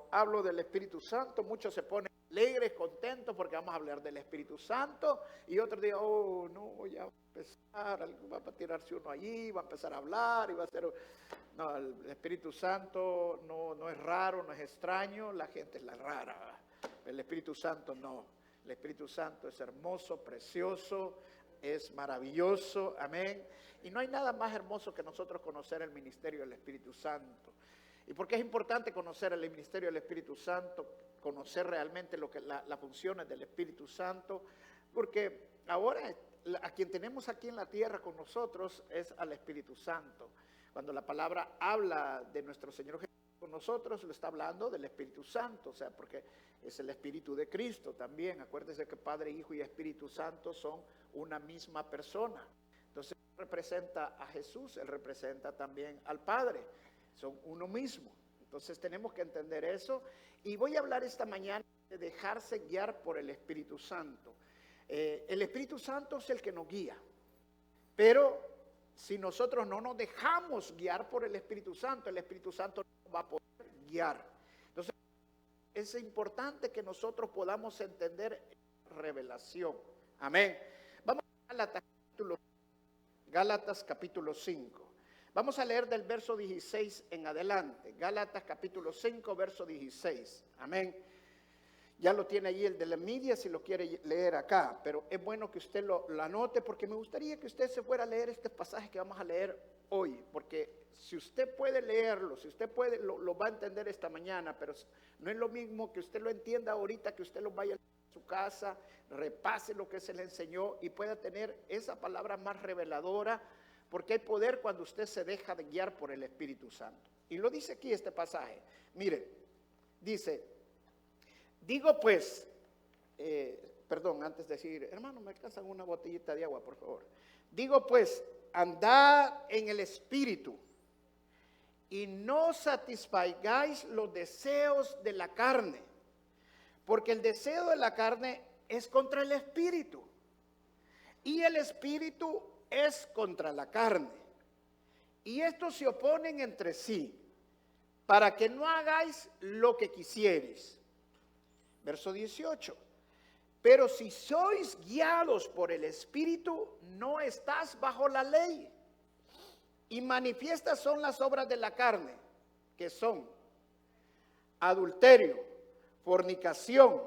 Hablo del Espíritu Santo, muchos se ponen alegres, contentos porque vamos a hablar del Espíritu Santo y otros digan, oh no, ya va a empezar, va a tirarse uno allí, va a empezar a hablar y va a ser... No, el Espíritu Santo no es raro, no es extraño, la gente es la rara. El Espíritu Santo no, el Espíritu Santo es hermoso, precioso, es maravilloso, amén. Y no hay nada más hermoso que nosotros conocer el ministerio del Espíritu Santo. ¿Y por qué es importante conocer el ministerio del Espíritu Santo? Conocer realmente lo que las funciones del Espíritu Santo, porque ahora a quien tenemos aquí en la tierra con nosotros es al Espíritu Santo. Cuando la palabra habla de nuestro Señor Jesús con nosotros, lo está hablando del Espíritu Santo, o sea, porque es el Espíritu de Cristo también. Acuérdense que Padre, Hijo y Espíritu Santo son una misma persona. Entonces, él representa a Jesús, él representa también al Padre. Son uno mismo. Entonces tenemos que entender eso. Y voy a hablar esta mañana de dejarse guiar por el Espíritu Santo. El Espíritu Santo es el que nos guía. Pero si nosotros no nos dejamos guiar por el Espíritu Santo no va a poder guiar. Entonces es importante que nosotros podamos entender revelación. Amén. Vamos a Gálatas capítulo 5. Vamos a leer del verso 16 en adelante. Gálatas capítulo 5, verso 16. Amén. Ya lo tiene allí el de la media si lo quiere leer acá. Pero es bueno que usted lo anote porque me gustaría que usted se fuera a leer este pasaje que vamos a leer hoy. Porque si usted puede leerlo, si usted puede, lo va a entender esta mañana. Pero no es lo mismo que usted lo entienda ahorita, que usted lo vaya a su casa, repase lo que se le enseñó y pueda tener esa palabra más reveladora. Porque hay poder cuando usted se deja de guiar por el Espíritu Santo. Y lo dice aquí este pasaje. Mire, dice, digo pues, antes de decir, hermano, me alcanzan una botellita de agua, por favor. Digo pues, andad en el Espíritu y no satisfagáis los deseos de la carne. Porque el deseo de la carne es contra el Espíritu. Y el Espíritu es contra la carne, y estos se oponen entre sí, para que no hagáis lo que quisieres. Verso 18. Pero si sois guiados por el Espíritu, no estás bajo la ley. Y manifiestas son las obras de la carne, que son adulterio, fornicación,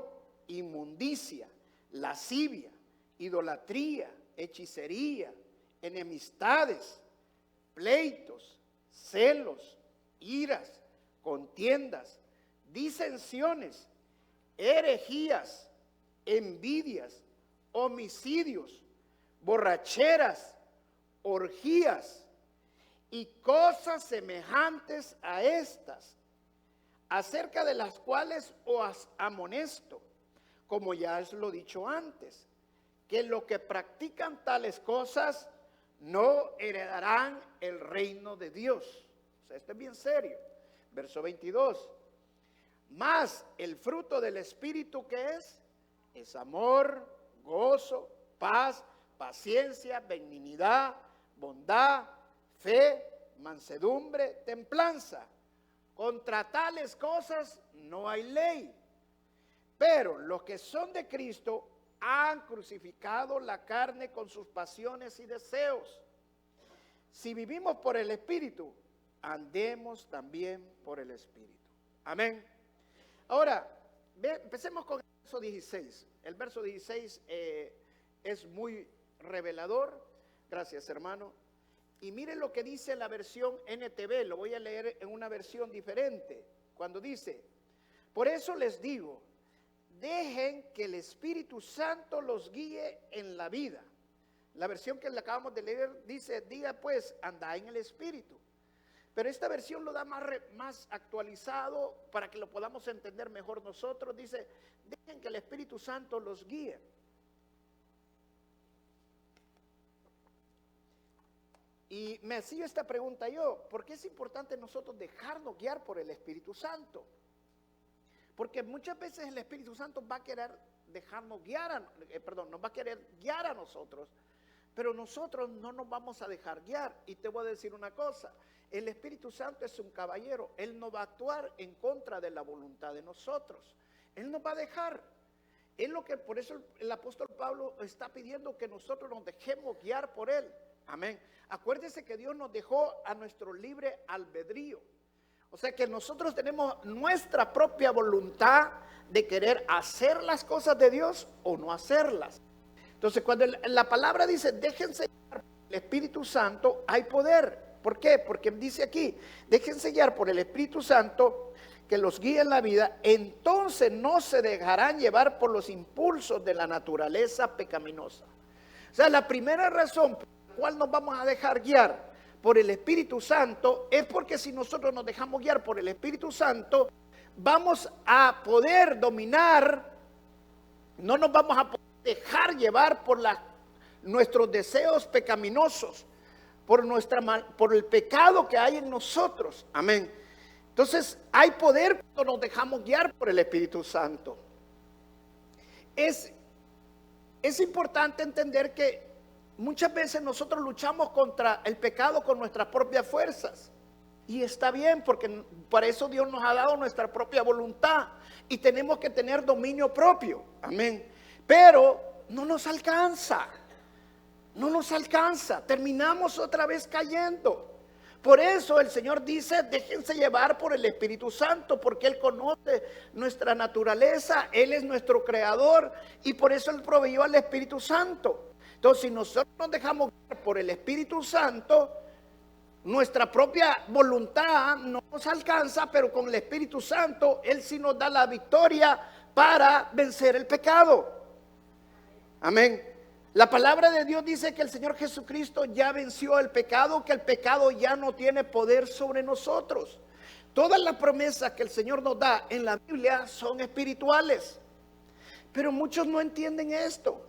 inmundicia, lascivia, idolatría, hechicería, enemistades, pleitos, celos, iras, contiendas, disensiones, herejías, envidias, homicidios, borracheras, orgías y cosas semejantes a estas, acerca de las cuales os amonesto, como ya os lo he dicho antes, que los que practican tales cosas no heredarán el reino de Dios. O sea, esto es bien serio. Verso 22. Mas el fruto del Espíritu, ¿qué es? Es amor, gozo, paz, paciencia, benignidad, bondad, fe, mansedumbre, templanza. Contra tales cosas no hay ley. Pero los que son de Cristo han crucificado la carne con sus pasiones y deseos. Si vivimos por el Espíritu, andemos también por el Espíritu. Amén. Ahora, empecemos con el verso 16. El verso 16 es muy revelador. Gracias, hermano. Y miren lo que dice la versión NTV. Lo voy a leer en una versión diferente. Cuando dice, por eso les digo, dejen que el Espíritu Santo los guíe en la vida. La versión que le acabamos de leer dice, diga pues, andad en el Espíritu. Pero esta versión lo da más actualizado para que lo podamos entender mejor nosotros. Dice, dejen que el Espíritu Santo los guíe. Y me hacía esta pregunta yo, ¿por qué es importante nosotros dejarnos guiar por el Espíritu Santo? Porque muchas veces el Espíritu Santo va a querer dejarnos guiar, nos va a querer guiar a nosotros, pero nosotros no nos vamos a dejar guiar. Y te voy a decir una cosa, El Espíritu Santo es un caballero. Él no va a actuar en contra de la voluntad de nosotros. Él nos va a dejar. Es lo que, por eso el apóstol Pablo está pidiendo que nosotros nos dejemos guiar por Él. Amén. Acuérdese que Dios nos dejó a nuestro libre albedrío. O sea que nosotros tenemos nuestra propia voluntad de querer hacer las cosas de Dios o no hacerlas. Entonces cuando la palabra dice déjense guiar por el Espíritu Santo, hay poder. ¿Por qué? Porque dice aquí, déjense guiar por el Espíritu Santo que los guíe en la vida, entonces no se dejarán llevar por los impulsos de la naturaleza pecaminosa. O sea, la primera razón por la cual nos vamos a dejar guiar por el Espíritu Santo es porque si nosotros nos dejamos guiar por el Espíritu Santo, vamos a poder dominar, no nos vamos a poder dejar llevar por nuestros deseos pecaminosos, por el pecado que hay en nosotros. Amén. Entonces hay poder cuando nos dejamos guiar por el Espíritu Santo. Es importante entender que muchas veces nosotros luchamos contra el pecado con nuestras propias fuerzas. Y está bien, porque para eso Dios nos ha dado nuestra propia voluntad. Y tenemos que tener dominio propio. Amén. Pero no nos alcanza. No nos alcanza. Terminamos otra vez cayendo. Por eso el Señor dice, déjense llevar por el Espíritu Santo, porque Él conoce nuestra naturaleza, Él es nuestro creador y por eso Él proveyó al Espíritu Santo. Entonces, si nosotros nos dejamos guiar por el Espíritu Santo, nuestra propia voluntad no nos alcanza, pero con el Espíritu Santo, Él sí nos da la victoria para vencer el pecado. Amén. La palabra de Dios dice que el Señor Jesucristo ya venció el pecado, que el pecado ya no tiene poder sobre nosotros. Todas las promesas que el Señor nos da en la Biblia son espirituales, pero muchos no entienden esto.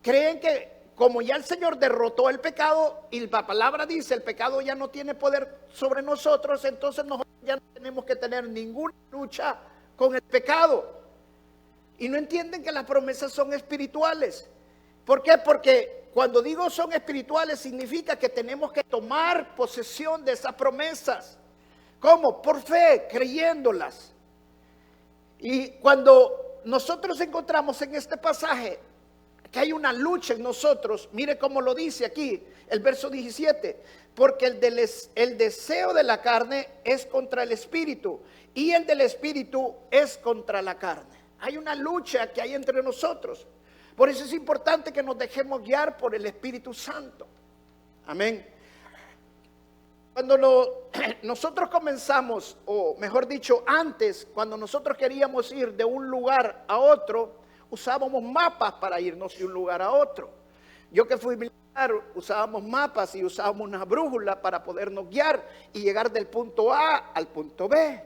Creen que como ya el Señor derrotó el pecado y la palabra dice el pecado ya no tiene poder sobre nosotros, entonces nosotros ya no tenemos que tener ninguna lucha con el pecado. Y no entienden que las promesas son espirituales. ¿Por qué? Porque cuando digo son espirituales significa que tenemos que tomar posesión de esas promesas. ¿Cómo? Por fe, creyéndolas. Y cuando nosotros encontramos en este pasaje que hay una lucha en nosotros, mire cómo lo dice aquí, el verso 17, porque el deseo de la carne es contra el espíritu y el del espíritu es contra la carne. Hay una lucha que hay entre nosotros. Por eso es importante que nos dejemos guiar por el Espíritu Santo. Amén. Cuando nosotros comenzamos, o mejor dicho, antes, cuando nosotros queríamos ir de un lugar a otro, usábamos mapas para irnos de un lugar a otro. Yo que fui militar, usábamos mapas y usábamos una brújula para podernos guiar y llegar del punto A al punto B.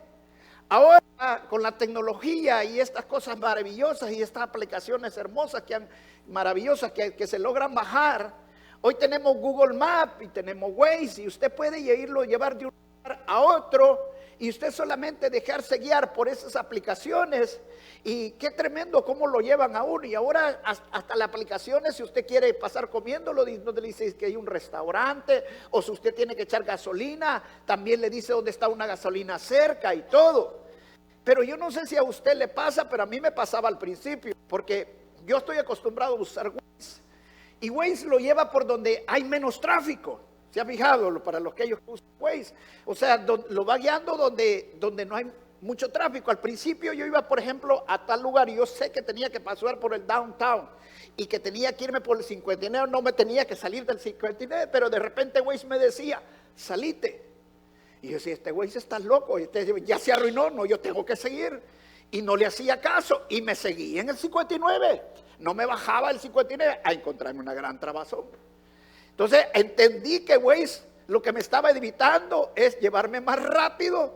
Ahora, con la tecnología y estas cosas maravillosas y estas aplicaciones hermosas maravillosas que se logran bajar, hoy tenemos Google Maps y tenemos Waze y usted puede llevar de un lugar a otro y usted solamente dejarse guiar por esas aplicaciones y qué tremendo cómo lo llevan a uno. Y ahora hasta las aplicaciones, si usted quiere pasar comiendo, donde le dice que hay un restaurante, o si usted tiene que echar gasolina, también le dice dónde está una gasolina cerca y todo. Pero yo no sé si a usted le pasa, pero a mí me pasaba al principio, porque yo estoy acostumbrado a usar Waze, y Waze lo lleva por donde hay menos tráfico. ¿Se ha fijado? Para los que ellos usan Waze, o sea, lo va guiando donde no hay mucho tráfico. Al principio yo iba, por ejemplo, a tal lugar y yo sé que tenía que pasar por el downtown y que tenía que irme por el 59, no me tenía que salir del 59, pero de repente Waze me decía, salite. Y yo decía, este Waze está loco, ya se arruinó, no, yo tengo que seguir. Y no le hacía caso y me seguía en el 59, no me bajaba el 59 a encontrarme una gran trabazón. Entonces entendí que Waze lo que me estaba evitando es llevarme más rápido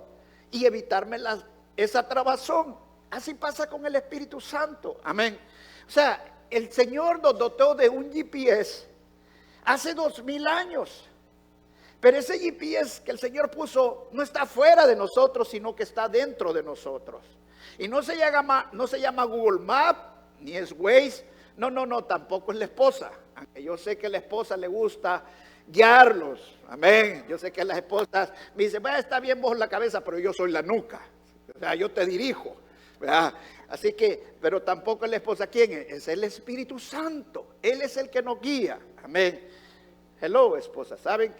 y evitarme esa trabazón. Así pasa con el Espíritu Santo. Amén. O sea, el Señor nos dotó de un GPS hace 2000 años. Pero ese GPS que el Señor puso no está fuera de nosotros, sino que está dentro de nosotros. Y no se llama Google Maps, ni es Waze. No, tampoco es la esposa. Aunque yo sé que a la esposa le gusta guiarlos. Amén. Yo sé que las esposas me dicen, bueno, está bien vos la cabeza, pero yo soy la nuca. O sea, yo te dirijo, ¿verdad? Así que, pero tampoco es la esposa. ¿Quién es? Es el Espíritu Santo. Él es el que nos guía. Amén. Hello, esposa, ¿saben?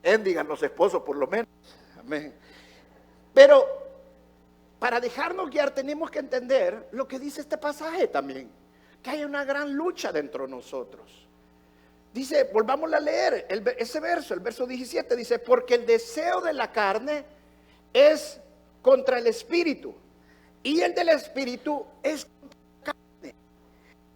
Amén, digan los esposos por lo menos. Amén. Pero para dejarnos guiar tenemos que entender lo que dice este pasaje también, que hay una gran lucha dentro de nosotros. Dice, volvamos a leer ese verso, el verso 17, dice, porque el deseo de la carne es contra el espíritu, y el del espíritu es contra la carne.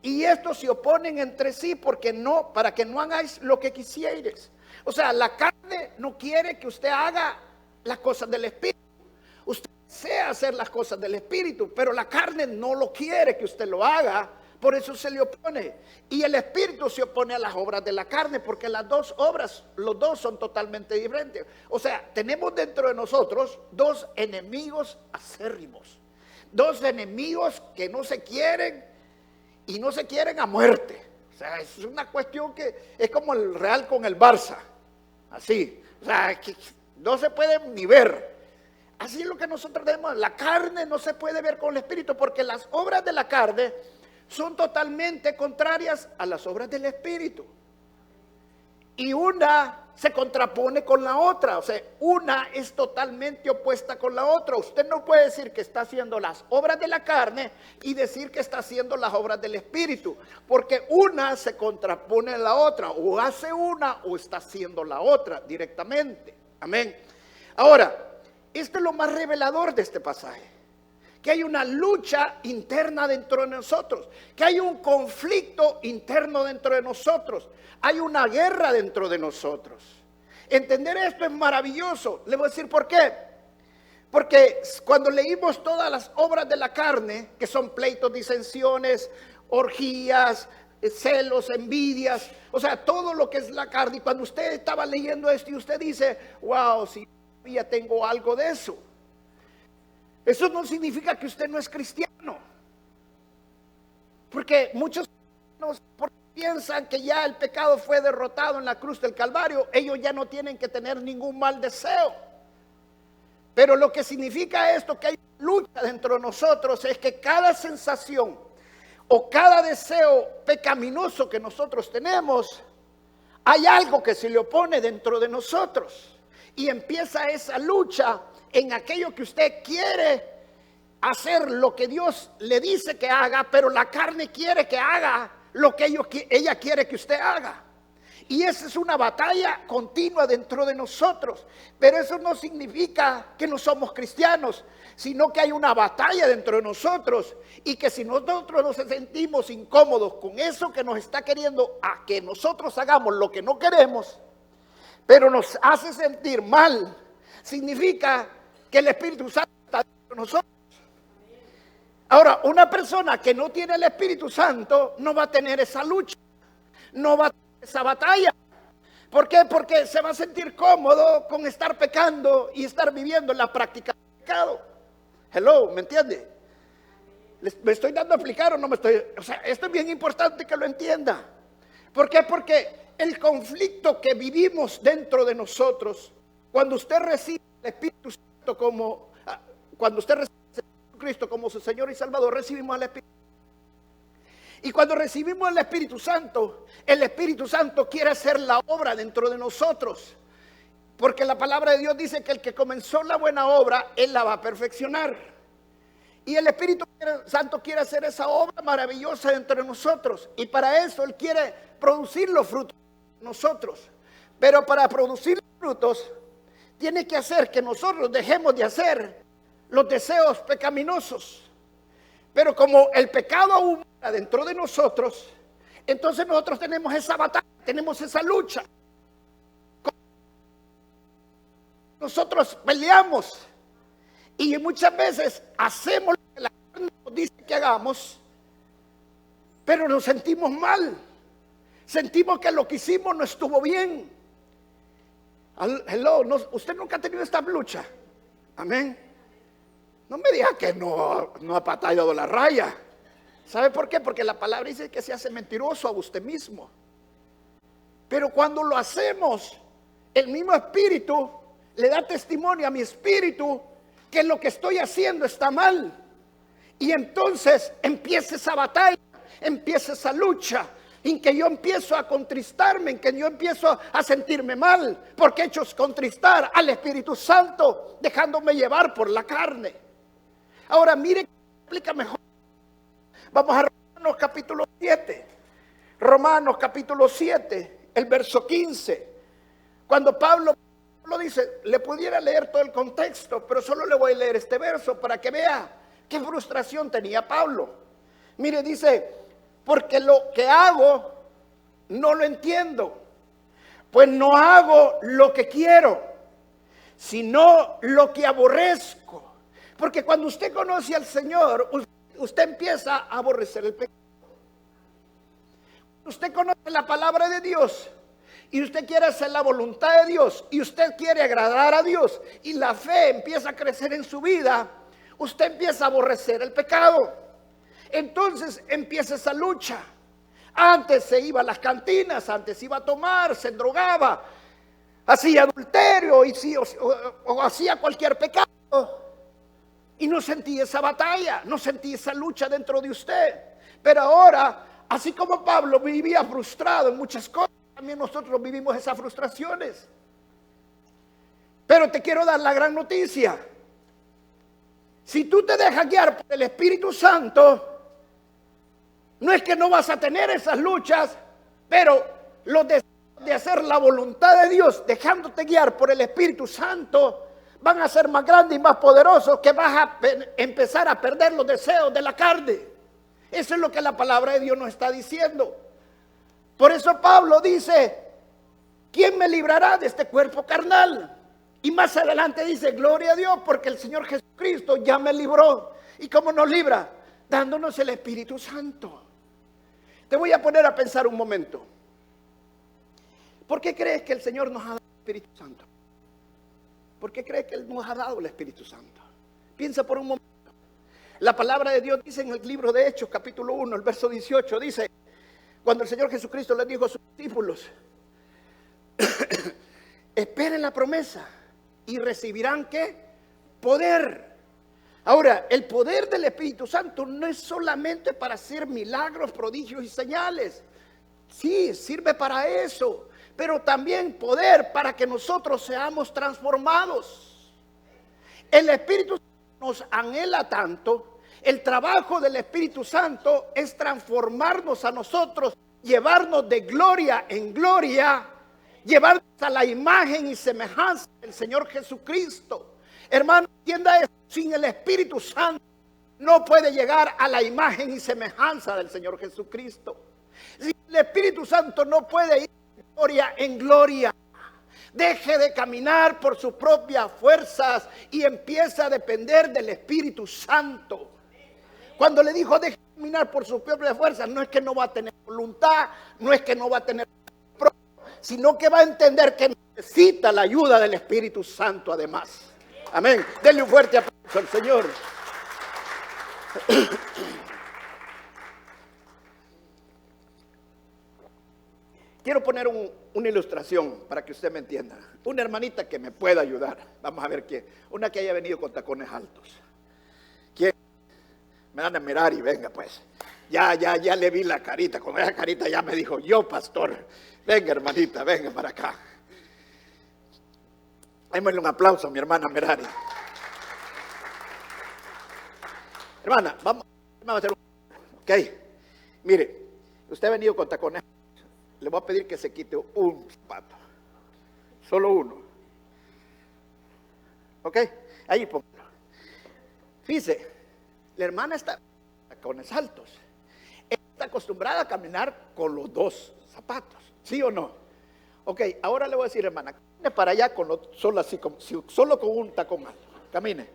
Y estos se oponen entre sí para que no hagáis lo que quisierais. O sea, la carne no quiere que usted haga las cosas del espíritu. Usted desea hacer las cosas del espíritu, pero la carne no lo quiere que usted lo haga. Por eso se le opone. Y el espíritu se opone a las obras de la carne, porque las dos obras, los dos son totalmente diferentes. O sea, tenemos dentro de nosotros dos enemigos acérrimos. Dos enemigos que no se quieren y no se quieren a muerte. O sea, es una cuestión que es como el Real con el Barça. Así. O sea, que no se pueden ni ver. Así es lo que nosotros tenemos. La carne no se puede ver con el espíritu, porque las obras de la carne son totalmente contrarias a las obras del espíritu. Y una se contrapone con la otra. O sea, una es totalmente opuesta con la otra. Usted no puede decir que está haciendo las obras de la carne y decir que está haciendo las obras del espíritu, porque una se contrapone a la otra. O hace una o está haciendo la otra directamente. Amén. Ahora, esto es lo más revelador de este pasaje, que hay una lucha interna dentro de nosotros, que hay un conflicto interno dentro de nosotros, hay una guerra dentro de nosotros. Entender esto es maravilloso. Le voy a decir por qué. Porque cuando leímos todas las obras de la carne, que son pleitos, disensiones, orgías, celos, envidias, o sea, todo lo que es la carne, y cuando usted estaba leyendo esto y usted dice, wow, si ya tengo algo de eso. Eso no significa que usted no es cristiano, porque muchos piensan que ya el pecado fue derrotado en la cruz del Calvario. Ellos ya no tienen que tener ningún mal deseo. Pero lo que significa esto, que hay lucha dentro de nosotros, es que cada sensación o cada deseo pecaminoso que nosotros tenemos, hay algo que se le opone dentro de nosotros. Y empieza esa lucha en aquello que usted quiere hacer, lo que Dios le dice que haga, pero la carne quiere que haga lo que ella quiere que usted haga. Y esa es una batalla continua dentro de nosotros. Pero eso no significa que no somos cristianos, sino que hay una batalla dentro de nosotros, y que si nosotros nos sentimos incómodos con eso que nos está queriendo a que nosotros hagamos lo que no queremos, pero nos hace sentir mal, significa que el Espíritu Santo está dentro de nosotros. Ahora, una persona que no tiene el Espíritu Santo no va a tener esa lucha, no va a tener esa batalla. ¿Por qué? Porque se va a sentir cómodo con estar pecando y estar viviendo en la práctica del pecado. Hello, ¿me entiende? ¿Me estoy dando a explicar o no me estoy? O sea, esto es bien importante que lo entienda. ¿Por qué? Porque el conflicto que vivimos dentro de nosotros, cuando usted recibe el Espíritu Santo cuando usted recibe a Cristo como su Señor y Salvador, recibimos al Espíritu. Y cuando recibimos el Espíritu Santo quiere hacer la obra dentro de nosotros. Porque la palabra de Dios dice que el que comenzó la buena obra, Él la va a perfeccionar. Y el Espíritu Santo quiere hacer esa obra maravillosa dentro de nosotros. Y para eso Él quiere producir los frutos de nosotros. Pero para producir los frutos, tiene que hacer que nosotros dejemos de hacer los deseos pecaminosos. Pero como el pecado aún está dentro de nosotros, entonces nosotros tenemos esa batalla, tenemos esa lucha. Nosotros peleamos y muchas veces hacemos lo que la carne nos dice que hagamos, pero nos sentimos mal. Sentimos que lo que hicimos no estuvo bien. Hello, usted nunca ha tenido esta lucha. Amén. No me diga que no ha patallado la raya. ¿Sabe por qué? Porque la palabra dice que se hace mentiroso a usted mismo. Pero cuando lo hacemos, el mismo espíritu le da testimonio a mi espíritu que lo que estoy haciendo está mal. Y entonces empieza esa batalla, empieza esa lucha, en que yo empiezo a contristarme, en que yo empiezo a sentirme mal, porque he hecho contristar al Espíritu Santo, dejándome llevar por la carne. Ahora mire, explica mejor. Vamos a Romanos capítulo 7. Romanos capítulo 7, el verso 15. Cuando Pablo lo dice, le pudiera leer todo el contexto, pero solo le voy a leer este verso para que vea qué frustración tenía Pablo. Mire, dice, porque lo que hago no lo entiendo, pues no hago lo que quiero, sino lo que aborrezco. Porque cuando usted conoce al Señor, usted empieza a aborrecer el pecado. Usted conoce la palabra de Dios y usted quiere hacer la voluntad de Dios y usted quiere agradar a Dios y la fe empieza a crecer en su vida, usted empieza a aborrecer el pecado. Entonces empieza esa lucha. Antes se iba a las cantinas, antes iba a tomar, se drogaba, hacía adulterio o hacía cualquier pecado y no sentía esa batalla, no sentía esa lucha dentro de usted. Pero ahora, así como Pablo vivía frustrado en muchas cosas, también nosotros vivimos esas frustraciones. Pero te quiero dar la gran noticia. Si tú te dejas guiar por el Espíritu Santo, no es que no vas a tener esas luchas, pero los deseos de hacer la voluntad de Dios, dejándote guiar por el Espíritu Santo, van a ser más grandes y más poderosos, que vas a empezar a perder los deseos de la carne. Eso es lo que la palabra de Dios nos está diciendo. Por eso Pablo dice, ¿quién me librará de este cuerpo carnal? Y más adelante dice, gloria a Dios, porque el Señor Jesucristo ya me libró. ¿Y cómo nos libra? Dándonos el Espíritu Santo. Te voy a poner a pensar un momento. ¿Por qué crees que el Señor nos ha dado el Espíritu Santo? ¿Por qué crees que Él nos ha dado el Espíritu Santo? Piensa por un momento. La palabra de Dios dice en el libro de Hechos, capítulo 1, el verso 18, dice, cuando el Señor Jesucristo les dijo a sus discípulos, esperen la promesa y recibirán ¿qué? Poder. Ahora, el poder del Espíritu Santo no es solamente para hacer milagros, prodigios y señales. Sí, sirve para eso, pero también poder para que nosotros seamos transformados. El Espíritu Santo nos anhela tanto. El trabajo del Espíritu Santo es transformarnos a nosotros, llevarnos de gloria en gloria, llevarnos a la imagen y semejanza del Señor Jesucristo. Hermano, entienda esto, sin el Espíritu Santo no puede llegar a la imagen y semejanza del Señor Jesucristo. Sin el Espíritu Santo no puede ir de gloria en gloria. Deje de caminar por sus propias fuerzas y empieza a depender del Espíritu Santo. Cuando le dijo deje de caminar por sus propias fuerzas, no es que no va a tener voluntad, no es que no va a tener propio, sino que va a entender que necesita la ayuda del Espíritu Santo además. Amén. Denle un fuerte aplauso al Señor. Quiero poner una ilustración para que usted me entienda. Una hermanita que me pueda ayudar. Vamos a ver quién. Una que haya venido con tacones altos. ¿Quién? Me van a mirar y venga pues. Ya le vi la carita. Con esa carita ya me dijo, yo pastor. Venga hermanita, venga para acá. Démosle un aplauso a mi hermana Merari. Hermana, vamos a hacer un... Ok, mire, usted ha venido con tacones. Le voy a pedir que se quite un zapato. Solo uno. Ok, ahí póngalo. Fíjese, la hermana está con tacones altos. Está acostumbrada a caminar con los dos zapatos. ¿Sí o no? Ok, ahora le voy a decir, hermana, camine para allá solo con un tacón alto. Camine.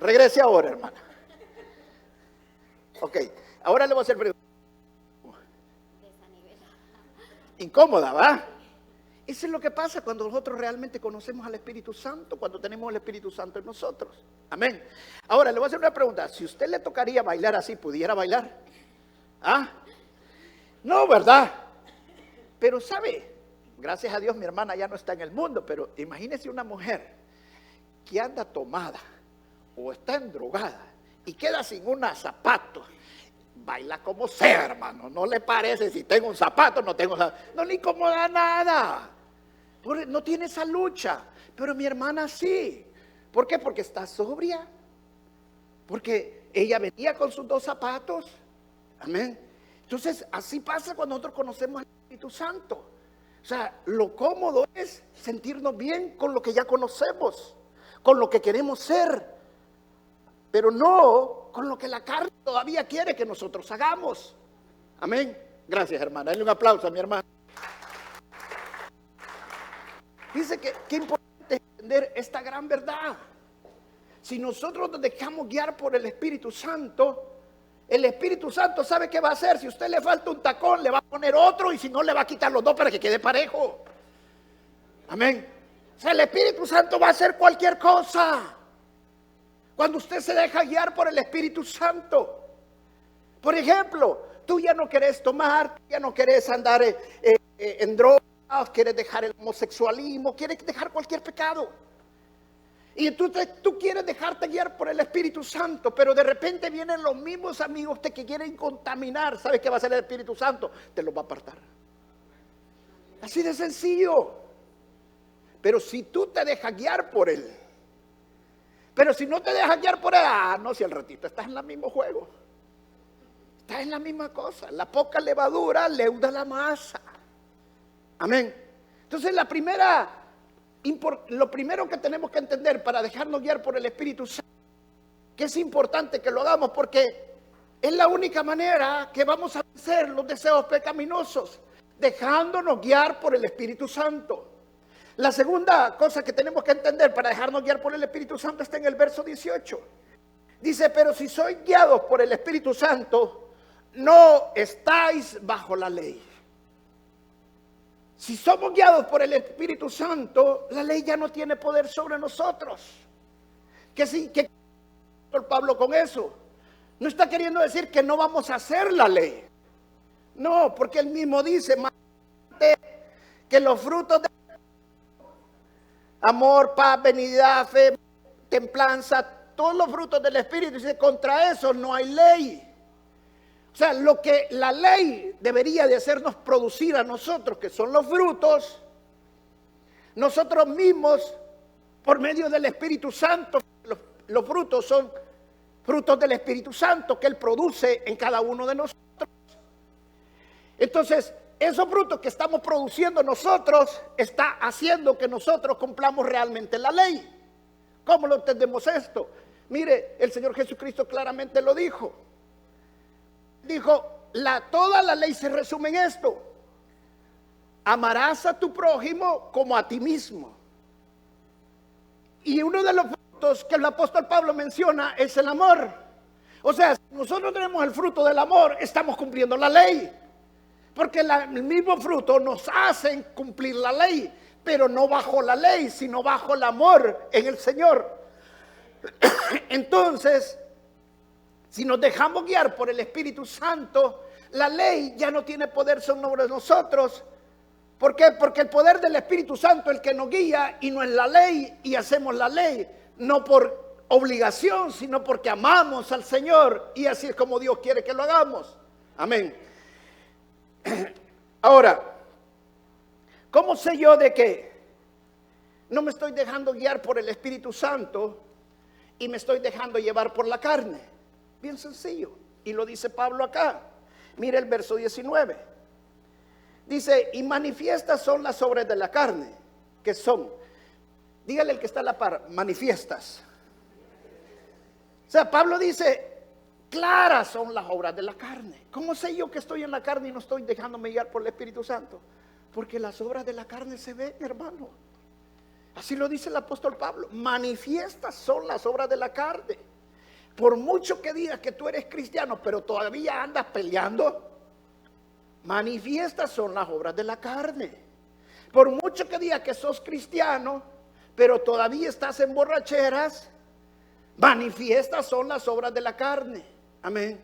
Regrese ahora, hermana. Ok, ahora le voy a hacer pregunta. Incómoda, ¿va? Eso es lo que pasa cuando nosotros realmente conocemos al Espíritu Santo, cuando tenemos el Espíritu Santo en nosotros. Amén. Ahora le voy a hacer una pregunta. Si usted le tocaría bailar así, ¿pudiera bailar? ¿Ah? No, ¿verdad? Pero sabe, gracias a Dios mi hermana ya no está en el mundo, pero imagínese una mujer que anda tomada o está endrogada y queda sin unos zapatos. Baila como sea, hermano. No le parece si tengo un zapato, no tengo zapato. No le incomoda nada. No tiene esa lucha. Pero mi hermana sí. ¿Por qué? Porque está sobria. Porque ella venía con sus 2 zapatos. Amén. Entonces, así pasa cuando nosotros conocemos al Espíritu Santo. O sea, lo cómodo es sentirnos bien con lo que ya conocemos, con lo que queremos ser, pero no con lo que la carne todavía quiere que nosotros hagamos. Amén. Gracias, hermana. Denle un aplauso a mi hermana. Dice que qué importante es entender esta gran verdad. Si nosotros nos dejamos guiar por el Espíritu Santo, el Espíritu Santo sabe qué va a hacer. Si a usted le falta un tacón, le va a poner otro, y si no, le va a quitar los 2 para que quede parejo. Amén. O sea, el Espíritu Santo va a hacer cualquier cosa cuando usted se deja guiar por el Espíritu Santo. Por ejemplo, tú ya no querés tomar, ya no querés andar en drogas, quieres dejar el homosexualismo, quieres dejar cualquier pecado. Y entonces tú quieres dejarte guiar por el Espíritu Santo, pero de repente vienen los mismos amigos que quieren contaminar. ¿Sabes qué va a hacer el Espíritu Santo? Te los va a apartar. Así de sencillo. Pero si tú te dejas guiar por Él, pero si no te dejas guiar por Él, no, si al ratito estás en el mismo juego, estás en la misma cosa. La poca levadura leuda la masa. Amén. Entonces lo primero que tenemos que entender para dejarnos guiar por el Espíritu Santo, que es importante que lo hagamos, porque es la única manera que vamos a vencer los deseos pecaminosos, dejándonos guiar por el Espíritu Santo. La segunda cosa que tenemos que entender para dejarnos guiar por el Espíritu Santo está en el verso 18. Dice, pero si sois guiados por el Espíritu Santo, no estáis bajo la ley. Si somos guiados por el Espíritu Santo, la ley ya no tiene poder sobre nosotros. ¿Qué Pablo con eso? No está queriendo decir que no vamos a hacer la ley. No, porque él mismo dice que los frutos de amor, paz, benignidad, fe, templanza, todos los frutos del Espíritu, dice, contra eso no hay ley. O sea, lo que la ley debería de hacernos producir a nosotros, que son los frutos, nosotros mismos, por medio del Espíritu Santo, los frutos son frutos del Espíritu Santo que Él produce en cada uno de nosotros. Entonces, esos frutos que estamos produciendo nosotros está haciendo que nosotros cumplamos realmente la ley. ¿Cómo lo entendemos esto? Mire, el Señor Jesucristo claramente lo dijo. Dijo, toda la ley se resume en esto: amarás a tu prójimo como a ti mismo. Y uno de los frutos que el apóstol Pablo menciona es el amor. O sea, si nosotros tenemos el fruto del amor, estamos cumpliendo la ley. Porque el mismo fruto nos hace cumplir la ley, pero no bajo la ley, sino bajo el amor en el Señor. Entonces, si nos dejamos guiar por el Espíritu Santo, la ley ya no tiene poder sobre nosotros. ¿Por qué? Porque el poder del Espíritu Santo es el que nos guía y no es la ley, y hacemos la ley no por obligación, sino porque amamos al Señor, y así es como Dios quiere que lo hagamos. Amén. Ahora, ¿cómo sé yo de que no me estoy dejando guiar por el Espíritu Santo y me estoy dejando llevar por la carne? Bien sencillo, y lo dice Pablo acá. Mire el verso 19. Dice, y manifiestas son las obras de la carne, que son, dígale el que está a la par, manifiestas. O sea, Pablo dice, claras son las obras de la carne. ¿Cómo sé yo que estoy en la carne y no estoy dejándome guiar por el Espíritu Santo? Porque las obras de la carne se ven, hermano. Así lo dice el apóstol Pablo. Manifiestas son las obras de la carne. Por mucho que digas que tú eres cristiano, pero todavía andas peleando, manifiestas son las obras de la carne. Por mucho que digas que sos cristiano, pero todavía estás en borracheras, manifiestas son las obras de la carne. Amén.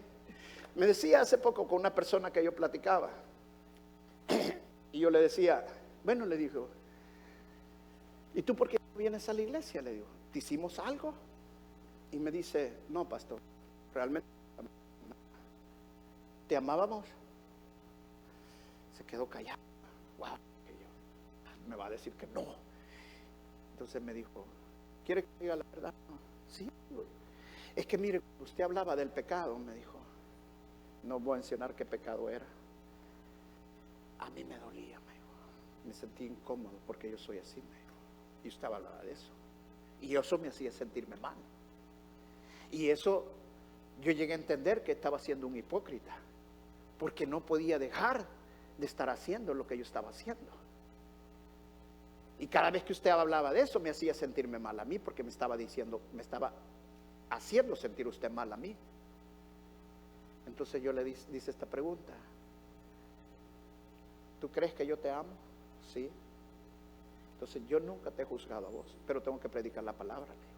Me decía hace poco con una persona que yo platicaba, y yo le decía, bueno, le digo, ¿y tú por qué no vienes a la iglesia? Le digo, ¿te hicimos algo? Y me dice, no, pastor, realmente te amábamos. Se quedó callado. Wow, me va a decir que no. Entonces me dijo, ¿quiere que diga la verdad? No. Sí, es que mire, usted hablaba del pecado, me dijo. No voy a mencionar qué pecado era. A mí me dolía, me dijo. Me sentí incómodo porque yo soy así, me dijo. Y usted hablaba de eso. Y eso me hacía sentirme mal. Y eso yo llegué a entender que estaba siendo un hipócrita, porque no podía dejar de estar haciendo lo que yo estaba haciendo. Y cada vez que usted hablaba de eso me hacía sentirme mal a mí, porque me estaba haciendo sentir usted mal a mí. Entonces yo le hice esta pregunta: ¿tú crees que yo te amo? Sí. Entonces yo nunca te he juzgado a vos, pero tengo que predicar la palabra, le digo.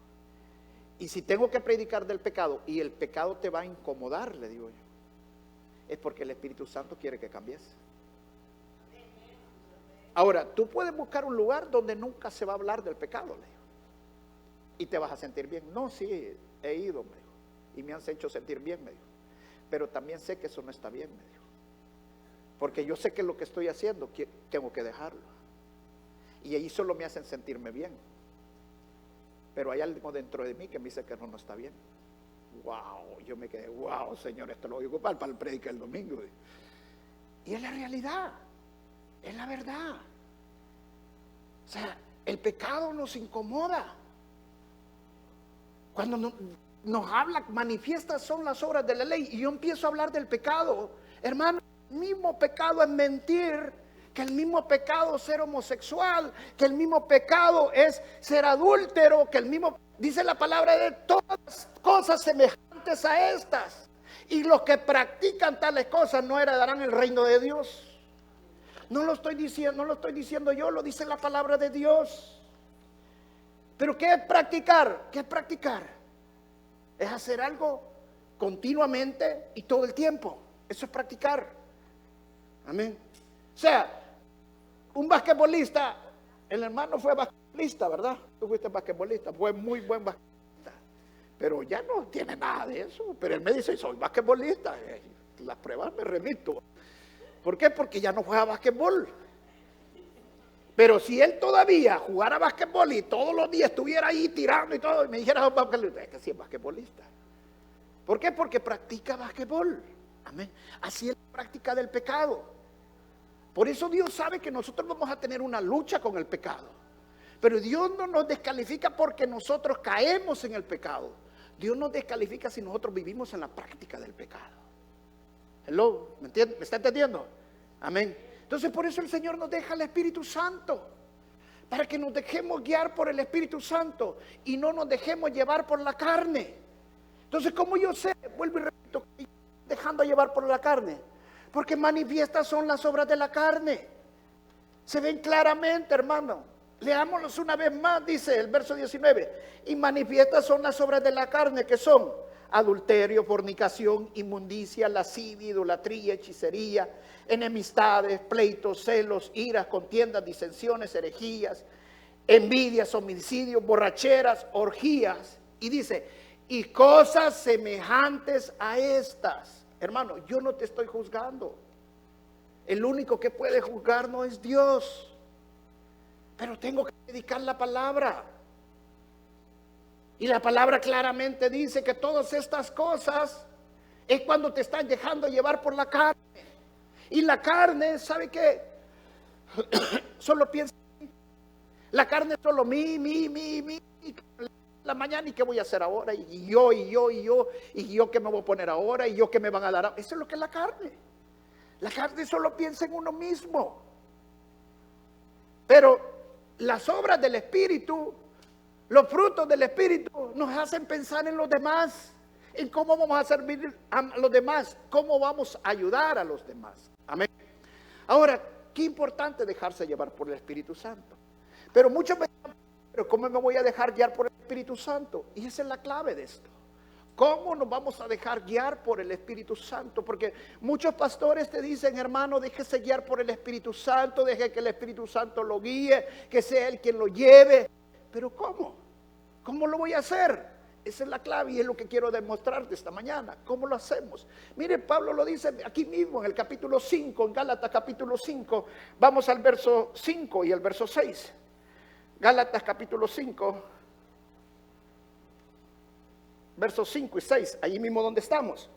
Y si tengo que predicar del pecado y el pecado te va a incomodar, le digo yo, es porque el Espíritu Santo quiere que cambies. Ahora, tú puedes buscar un lugar donde nunca se va a hablar del pecado, le digo, y te vas a sentir bien. No, sí, he ido, me dijo, y me han hecho sentir bien, me dijo, pero también sé que eso no está bien, me dijo, porque yo sé que lo que estoy haciendo tengo que dejarlo, y ahí solo me hacen sentirme bien, pero hay algo dentro de mí que me dice que no está bien. Wow, yo me quedé, wow, Señor, esto lo voy a ocupar para el predicar el domingo. Y es la realidad, es la verdad. O sea, el pecado nos incomoda. Cuando nos habla, manifiestas son las obras de la ley, y yo empiezo a hablar del pecado, hermano, el mismo pecado es mentir, que el mismo pecado es ser homosexual, que el mismo pecado es ser adúltero, que el mismo, dice la palabra, de todas cosas semejantes a estas, y los que practican tales cosas no heredarán el reino de Dios. No lo estoy diciendo yo, lo dice la palabra de Dios. Pero ¿qué es practicar? ¿Qué es practicar? Es hacer algo continuamente y todo el tiempo. Eso es practicar. Amén. O sea, un basquetbolista, el hermano fue basquetbolista, ¿verdad? Tú fuiste basquetbolista, fue muy buen basquetbolista, pero ya no tiene nada de eso. Pero él me dice, soy basquetbolista, las pruebas me remito. ¿Por qué? Porque ya no juega basquetbol. Pero si él todavía jugara basquetbol y todos los días estuviera ahí tirando y todo, y me dijera, es que sí es basquetbolista. ¿Por qué? Porque practica basquetbol. Amén. Así es la práctica del pecado. Por eso Dios sabe que nosotros vamos a tener una lucha con el pecado. Pero Dios no nos descalifica porque nosotros caemos en el pecado. Dios nos descalifica si nosotros vivimos en la práctica del pecado. Hello, ¿me entiende? ¿Me está entendiendo? Amén. Entonces por eso el Señor nos deja el Espíritu Santo, para que nos dejemos guiar por el Espíritu Santo y no nos dejemos llevar por la carne. Entonces, ¿cómo yo sé? Vuelvo y repito, dejando llevar por la carne, porque manifiestas son las obras de la carne. Se ven claramente, hermano. Leámoslos una vez más, dice el verso 19. Y manifiestas son las obras de la carne, que son adulterio, fornicación, inmundicia, lascivia, idolatría, hechicería, enemistades, pleitos, celos, iras, contiendas, disensiones, herejías, envidias, homicidios, borracheras, orgías. Y dice, y cosas semejantes a estas. Hermano, yo no te estoy juzgando. El único que puede juzgarnos es Dios. Pero tengo que predicar la palabra. Y la palabra claramente dice que todas estas cosas es cuando te están dejando llevar por la carne. Y la carne, ¿sabe qué? Solo piensa. La carne es solo mí. La mañana, ¿y qué voy a hacer ahora? Y yo qué me voy a poner ahora, y yo qué me van a dar. Eso es lo que es la carne. La carne solo piensa en uno mismo. Pero las obras del Espíritu, los frutos del Espíritu, nos hacen pensar en los demás, en cómo vamos a servir a los demás, cómo vamos a ayudar a los demás. Amén. Ahora, qué importante dejarse llevar por el Espíritu Santo. Pero muchos me dicen, pero ¿cómo me voy a dejar guiar por el Espíritu Santo? Y esa es la clave de esto. ¿Cómo nos vamos a dejar guiar por el Espíritu Santo? Porque muchos pastores te dicen, hermano, déjese guiar por el Espíritu Santo, deje que el Espíritu Santo lo guíe, que sea Él quien lo lleve. Pero ¿cómo? ¿Cómo lo voy a hacer? Esa es la clave y es lo que quiero demostrarte esta mañana. ¿Cómo lo hacemos? Mire, Pablo lo dice aquí mismo en el capítulo 5, en Gálatas capítulo 5. Vamos al verso 5 y el verso 6. Gálatas capítulo 5. Versos 5 y 6, allí mismo donde estamos.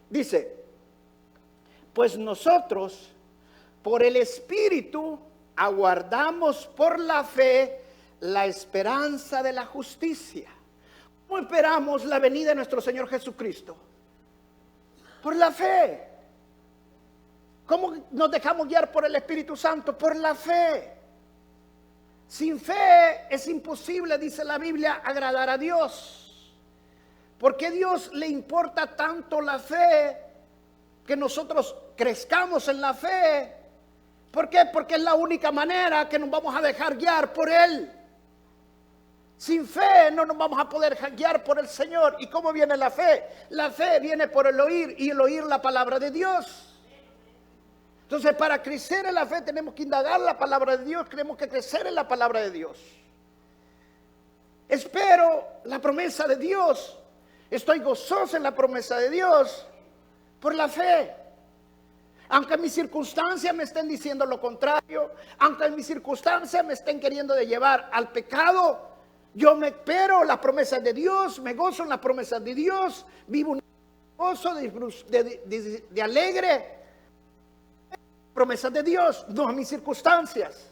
Dice, pues nosotros por el Espíritu aguardamos por la fe la esperanza de la justicia. ¿Cómo esperamos la venida de nuestro Señor Jesucristo? Por la fe. ¿Cómo nos dejamos guiar por el Espíritu Santo? Por la fe. Sin fe es imposible, dice la Biblia, agradar a Dios. ¿Por qué a Dios le importa tanto la fe? Que nosotros crezcamos en la fe. ¿Por qué? Porque es la única manera que nos vamos a dejar guiar por Él. Sin fe no nos vamos a poder guiar por el Señor. ¿Y cómo viene la fe? La fe viene por el oír y el oír la palabra de Dios. Entonces, para crecer en la fe tenemos que indagar la palabra de Dios, tenemos que crecer en la palabra de Dios. Espero la promesa de Dios, estoy gozoso en la promesa de Dios por la fe. Aunque mis circunstancias me estén diciendo lo contrario, aunque mis circunstancias me estén queriendo de llevar al pecado, yo me espero las promesas de Dios, me gozo en las promesas de Dios, vivo un gozo de alegre. Promesas de Dios, no a mis circunstancias.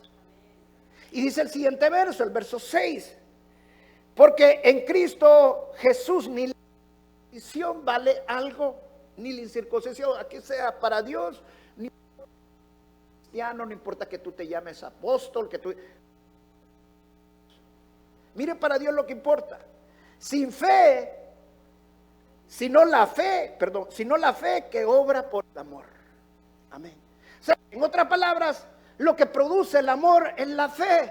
Y dice el siguiente verso, el verso 6. Porque en Cristo Jesús ni la circuncisión vale algo, ni la incircuncisión, aquí sea para Dios, ni cristiano, no importa que tú te llames apóstol, que tú... Mire, para Dios lo que importa. Sin fe, sino la fe que obra por el amor. Amén. O sea, en otras palabras, lo que produce el amor es la fe.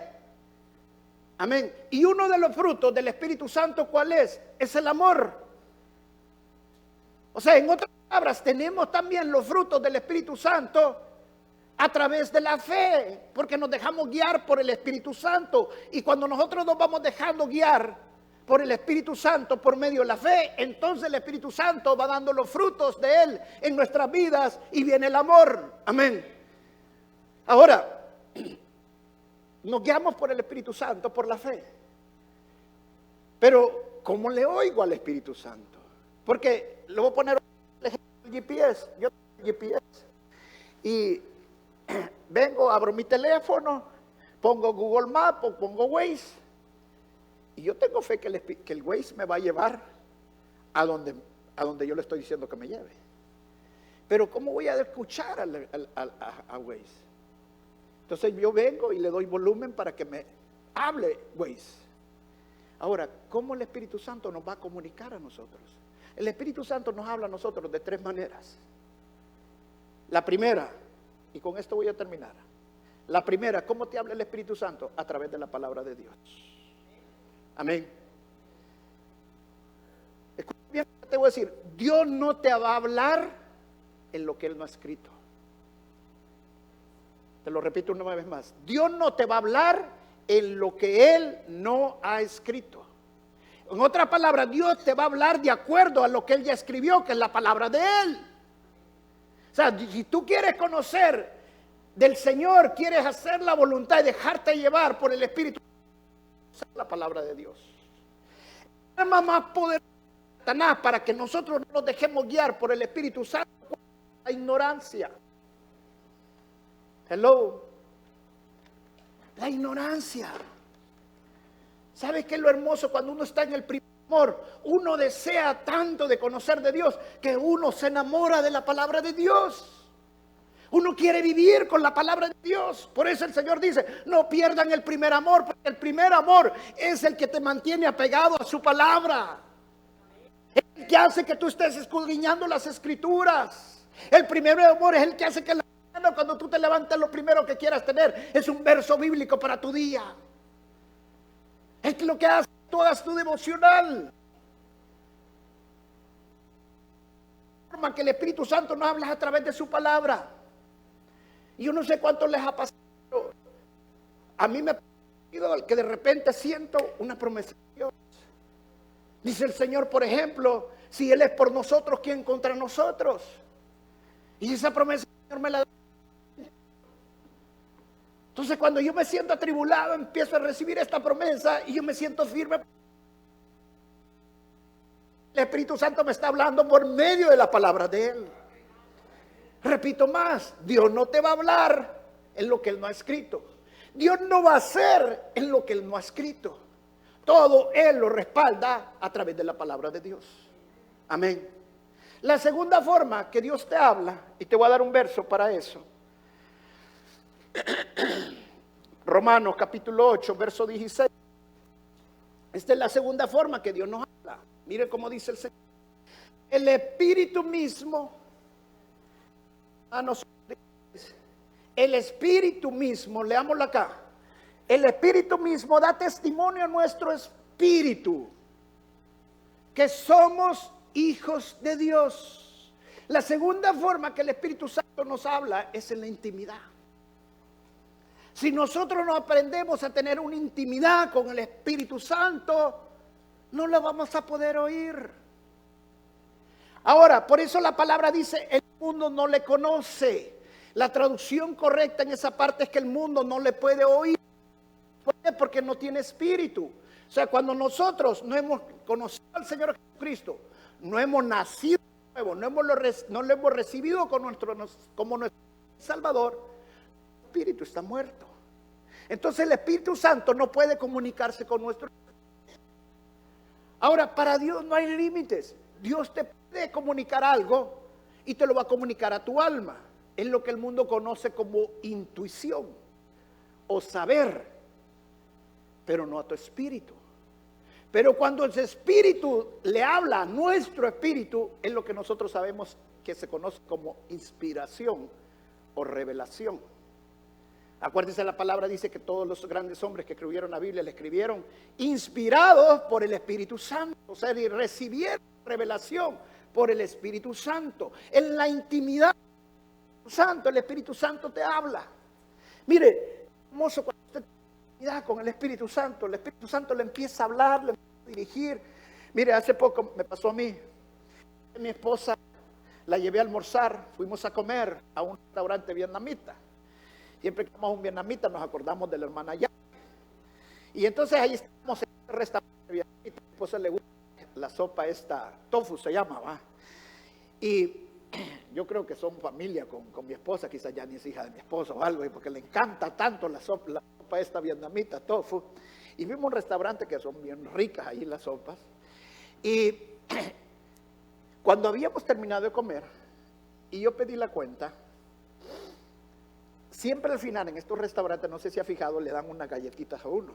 Amén. Y uno de los frutos del Espíritu Santo, ¿cuál es? Es el amor. O sea, en otras palabras, tenemos también los frutos del Espíritu Santo a través de la fe, porque nos dejamos guiar por el Espíritu Santo. Y cuando nosotros nos vamos dejando guiar por el Espíritu Santo por medio de la fe, entonces el Espíritu Santo va dando los frutos de Él en nuestras vidas y viene el amor. Amén. Ahora, nos guiamos por el Espíritu Santo por la fe. Pero, ¿cómo le oigo al Espíritu Santo? Porque le voy a poner el ejemplo del GPS. Yo tengo GPS y vengo, abro mi teléfono, pongo Google Maps o pongo Waze. Y yo tengo fe que el Waze me va a llevar a donde yo le estoy diciendo que me lleve. Pero ¿cómo voy a escuchar a Waze? Entonces yo vengo y le doy volumen para que me hable Waze. Ahora, ¿cómo el Espíritu Santo nos va a comunicar a nosotros? El Espíritu Santo nos habla a nosotros de 3 maneras. La primera, y con esto voy a terminar. La primera, ¿cómo te habla el Espíritu Santo? A través de la palabra de Dios. Amén. Escucha bien, te voy a decir, Dios no te va a hablar en lo que Él no ha escrito. Te lo repito una vez más. Dios no te va a hablar en lo que Él no ha escrito. En otras palabras, Dios te va a hablar de acuerdo a lo que Él ya escribió, que es la palabra de Él. O sea, si tú quieres conocer del Señor, quieres hacer la voluntad y dejarte llevar por el Espíritu, la palabra de Dios. El arma más poderosa de Satanás para que nosotros no nos dejemos guiar por el Espíritu Santo, la ignorancia. Hello. La ignorancia. ¿Sabes qué es lo hermoso cuando uno está en el primer amor? Uno desea tanto de conocer de Dios que uno se enamora de la palabra de Dios. Uno quiere vivir con la palabra de Dios. Por eso el Señor dice, no pierdan el primer amor, porque el primer amor es el que te mantiene apegado a su palabra. Es el que hace que tú estés escudriñando las Escrituras. El primer amor es el que hace que la mañana, cuando tú te levantes, lo primero que quieras tener es un verso bíblico para tu día. Es lo que hace tú hagas tu devocional. La forma que el Espíritu Santo nos habla a través de su palabra. Y yo no sé cuánto les ha pasado. A mí me ha pasado que de repente siento una promesa de Dios. Dice el Señor, por ejemplo, si Él es por nosotros, ¿quién contra nosotros? Y esa promesa el Señor me la da. Entonces cuando yo me siento atribulado, empiezo a recibir esta promesa y yo me siento firme. El Espíritu Santo me está hablando por medio de la palabra de Él. Repito más, Dios no te va a hablar en lo que Él no ha escrito. Dios no va a hacer en lo que Él no ha escrito. Todo Él lo respalda a través de la palabra de Dios. Amén. La segunda forma que Dios te habla, y te voy a dar un verso para eso. Romanos capítulo 8, verso 16. Esta es la segunda forma que Dios nos habla. Mire cómo dice el Señor. El Espíritu mismo a nosotros. El Espíritu mismo, leámoslo acá. El Espíritu mismo da testimonio a nuestro espíritu que somos hijos de Dios. La segunda forma que el Espíritu Santo nos habla es en la intimidad. Si nosotros no aprendemos a tener una intimidad con el Espíritu Santo, no la vamos a poder oír. Ahora, por eso la palabra dice, el mundo no le conoce. La traducción correcta en esa parte es que el mundo no le puede oír. ¿Por qué? Porque no tiene espíritu. O sea, cuando nosotros no hemos conocido al Señor Jesucristo, no hemos nacido nuevo, no lo hemos recibido como nuestro Salvador, el espíritu está muerto. Entonces el Espíritu Santo no puede comunicarse con nuestro espíritu. Ahora, para Dios no hay límites. Dios te puede comunicar algo y te lo va a comunicar a tu alma. Es lo que el mundo conoce como intuición o saber, pero no a tu espíritu. Pero cuando ese espíritu le habla a nuestro espíritu, es lo que nosotros sabemos que se conoce como inspiración o revelación. Acuérdense, la palabra dice que todos los grandes hombres que escribieron la Biblia la escribieron inspirados por el Espíritu Santo, o sea, y recibieron revelación por el Espíritu Santo. En la intimidad del Espíritu Santo, el Espíritu Santo te habla. Mire, hermoso cuando usted tiene intimidad con el Espíritu Santo le empieza a hablar, le empieza a dirigir. Mire, hace poco me pasó a mí, mi esposa la llevé a almorzar, fuimos a comer a un restaurante vietnamita. Siempre que vamos a un vietnamita nos acordamos de la hermana Yang. Y entonces ahí estamos en el restaurante vietnamita. A mi esposa le gusta la sopa esta, tofu se llama, ¿va? Y yo creo que son familia con mi esposa, quizás ya ni es hija de mi esposo o algo, porque le encanta tanto la sopa esta vietnamita, tofu. Y vimos un restaurante que son bien ricas ahí las sopas. Y cuando habíamos terminado de comer y yo pedí la cuenta, siempre al final en estos restaurantes, no sé si ha fijado, le dan unas galletitas a uno.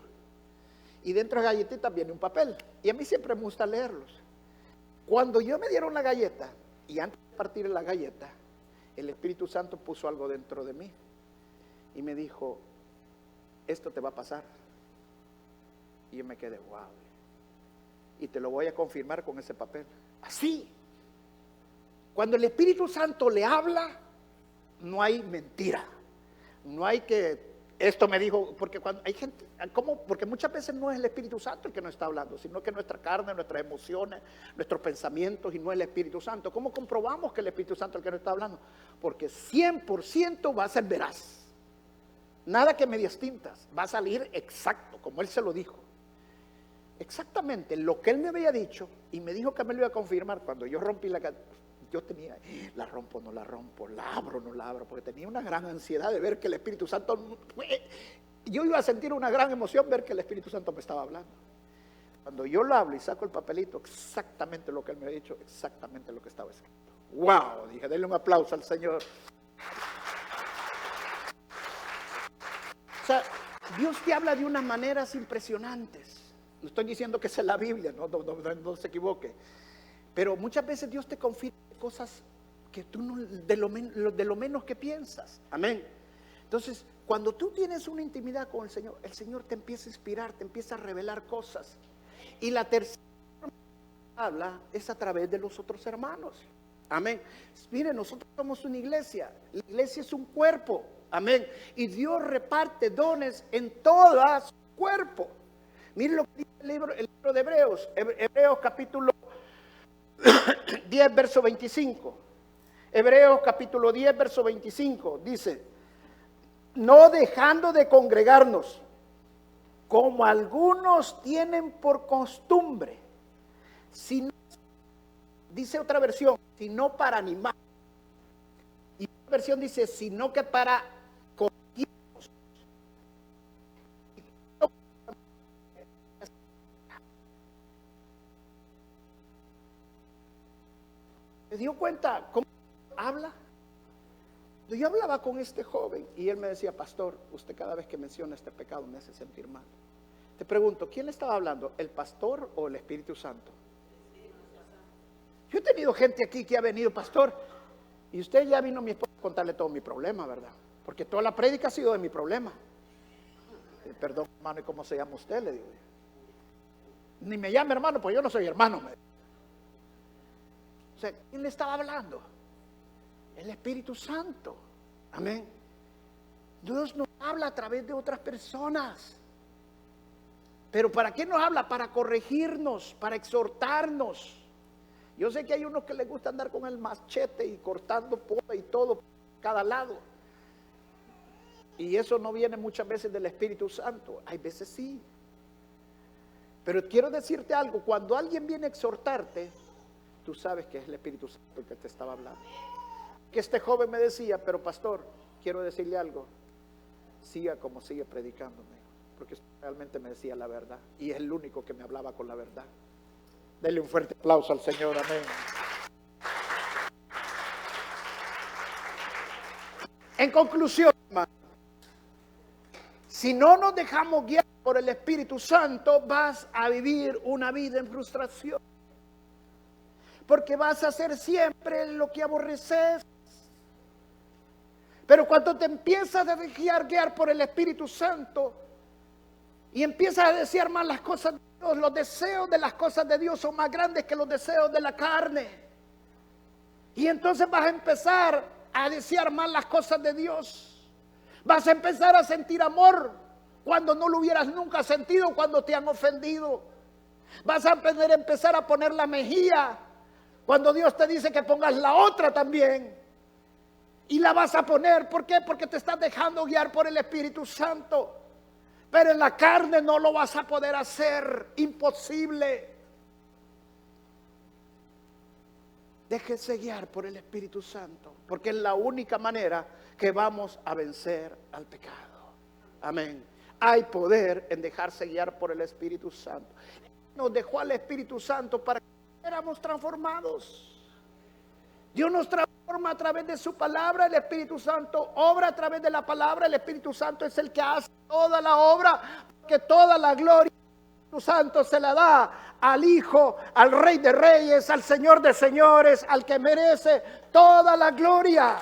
Y dentro de las galletitas viene un papel. Y a mí siempre me gusta leerlos. Cuando yo me dieron la galleta, y antes de partir la galleta, el Espíritu Santo puso algo dentro de mí. Y me dijo, esto te va a pasar. Y yo me quedé, wow. Y te lo voy a confirmar con ese papel. Así. Cuando el Espíritu Santo le habla, no hay mentira. No hay que, esto me dijo, porque cuando hay gente, ¿cómo? Porque muchas veces no es el Espíritu Santo el que nos está hablando, sino que nuestra carne, nuestras emociones, nuestros pensamientos, y no es el Espíritu Santo. ¿Cómo comprobamos que el Espíritu Santo es el que nos está hablando? Porque 100% va a ser veraz. Nada que medias tintas, va a salir exacto, como Él se lo dijo. Exactamente lo que Él me había dicho, y me dijo que me lo iba a confirmar cuando yo rompí yo tenía, la rompo, no la rompo, la abro, no la abro, porque tenía una gran ansiedad de ver que el Espíritu Santo, yo iba a sentir una gran emoción ver que el Espíritu Santo me estaba hablando. Cuando yo lo hablo y saco el papelito, exactamente lo que Él me había dicho, exactamente lo que estaba escrito. ¡Wow! Dije, denle un aplauso al Señor. O sea, Dios te habla de unas maneras impresionantes. No estoy diciendo que sea la Biblia, no se equivoque. Pero muchas veces Dios te confirma cosas que tú no, de lo menos que piensas. Amén. Entonces, cuando tú tienes una intimidad con el Señor te empieza a inspirar, te empieza a revelar cosas. Y la tercera forma que habla es a través de los otros hermanos. Amén. Miren, nosotros somos una iglesia. La iglesia es un cuerpo. Amén. Y Dios reparte dones en todo su cuerpo. Miren lo que dice el libro de Hebreos. Hebreos capítulo 10, verso 25. Hebreos capítulo 10, verso 25. Dice: no dejando de congregarnos, como algunos tienen por costumbre, sino, dice otra versión, sino para animar. Y otra versión dice, sino que para corregirnos. ¿Se dio cuenta cómo habla? Yo hablaba con este joven y él me decía: pastor, usted cada vez que menciona este pecado me hace sentir mal. Te pregunto, ¿quién le estaba hablando? ¿El pastor o el Espíritu Santo? Yo he tenido gente aquí que ha venido: pastor, y usted ya vino a mi esposa a contarle todo mi problema, ¿verdad? Porque toda la prédica ha sido de mi problema. Perdón, hermano, ¿y cómo se llama usted? Le digo. Ni me llame hermano, pues yo no soy hermano. O sea, ¿quién le estaba hablando? El Espíritu Santo. Amén. Dios nos habla a través de otras personas. Pero ¿para qué nos habla? Para corregirnos, para exhortarnos. Yo sé que hay unos que les gusta andar con el machete y cortando poda y todo por cada lado. Y eso no viene muchas veces del Espíritu Santo. Hay veces sí. Pero quiero decirte algo: cuando alguien viene a exhortarte, tú sabes que es el Espíritu Santo el que te estaba hablando. Que este joven me decía: pero pastor, quiero decirle algo, siga como sigue predicándome, porque realmente me decía la verdad, y es el único que me hablaba con la verdad. Denle un fuerte aplauso al Señor. Amén. En conclusión, hermano, si no nos dejamos guiar por el Espíritu Santo, vas a vivir una vida en frustración, porque vas a hacer siempre lo que aborreces. Pero cuando te empiezas a dejar guiar por el Espíritu Santo y empiezas a desear más las cosas de Dios, los deseos de las cosas de Dios son más grandes que los deseos de la carne. Y entonces vas a empezar a desear más las cosas de Dios. Vas a empezar a sentir amor cuando no lo hubieras nunca sentido cuando te han ofendido. Vas a empezar a poner la mejilla cuando Dios te dice que pongas la otra también. Y la vas a poner, ¿por qué? Porque te estás dejando guiar por el Espíritu Santo. Pero en la carne no lo vas a poder hacer, imposible. Déjese guiar por el Espíritu Santo, porque es la única manera que vamos a vencer al pecado. Amén. Hay poder en dejarse guiar por el Espíritu Santo. Nos dejó al Espíritu Santo para que éramos transformados. Dios nos transforma a través de su palabra. El Espíritu Santo obra a través de la palabra. El Espíritu Santo es el que hace toda la obra, porque toda la gloria del Espíritu Santo se la da al Hijo, al Rey de Reyes, al Señor de Señores, al que merece toda la gloria.